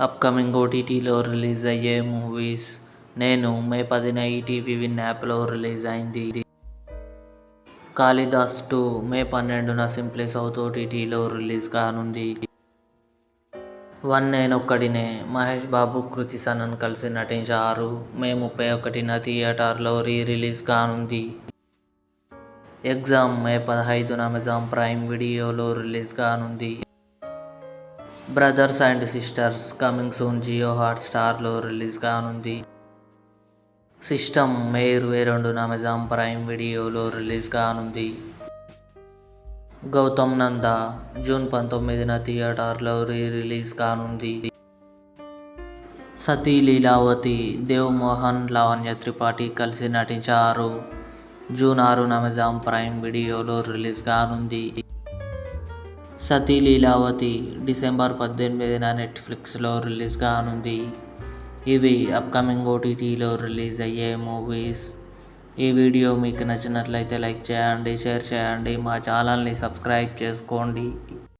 Upcoming ఓటీటీలో release అయ్యే movies. నేను మే 10న ఈటీవీ విన్ యాప్లో రిలీజ్ అయింది. కాళిదాస్ 2 మే 12న సింప్లీ సౌత్ ఓటీటీలో రిలీజ్ కానుంది. వన్ నేనొక్కడినే మహేష్ బాబు, కృతి సనన్ కలిసి నటించారు. మే 31న థియేటర్లో రిలీజ్ కానుంది. ఎగ్జామ్ మే 15న అమెజాన్ ప్రైమ్ వీడియోలో రిలీజ్ కానుంది. Brothers and sisters coming soon Jio హాట్స్టార్లో రిలీజ్ కానుంది. సిస్టమ్ మే 22న అమెజాన్ ప్రైమ్ వీడియోలో రిలీజ్ కానుంది. గౌతమ్ నంద జూన్ 19న థియేటర్లో రిలీజ్ కానుంది. సతీ లీలావతి దేవ్ మోహన్, లావణ్య త్రిపాఠి కలిసి నటించారు. జూన్ 6న అమెజాన్ ప్రైమ్ వీడియోలో రిలీజ్ కానుంది. సతీ లీలావతి డిసెంబర్ 18న నెట్ఫ్లిక్స్లో రిలీజ్ కానుంది. ఇవి అప్కమింగ్ ఓటీటీలో రిలీజ్ అయ్యే మూవీస్. ఈ వీడియో మీకు నచ్చినట్లయితే లైక్ చేయండి, షేర్ చేయండి, మా ఛానల్ని సబ్స్క్రైబ్ చేసుకోండి.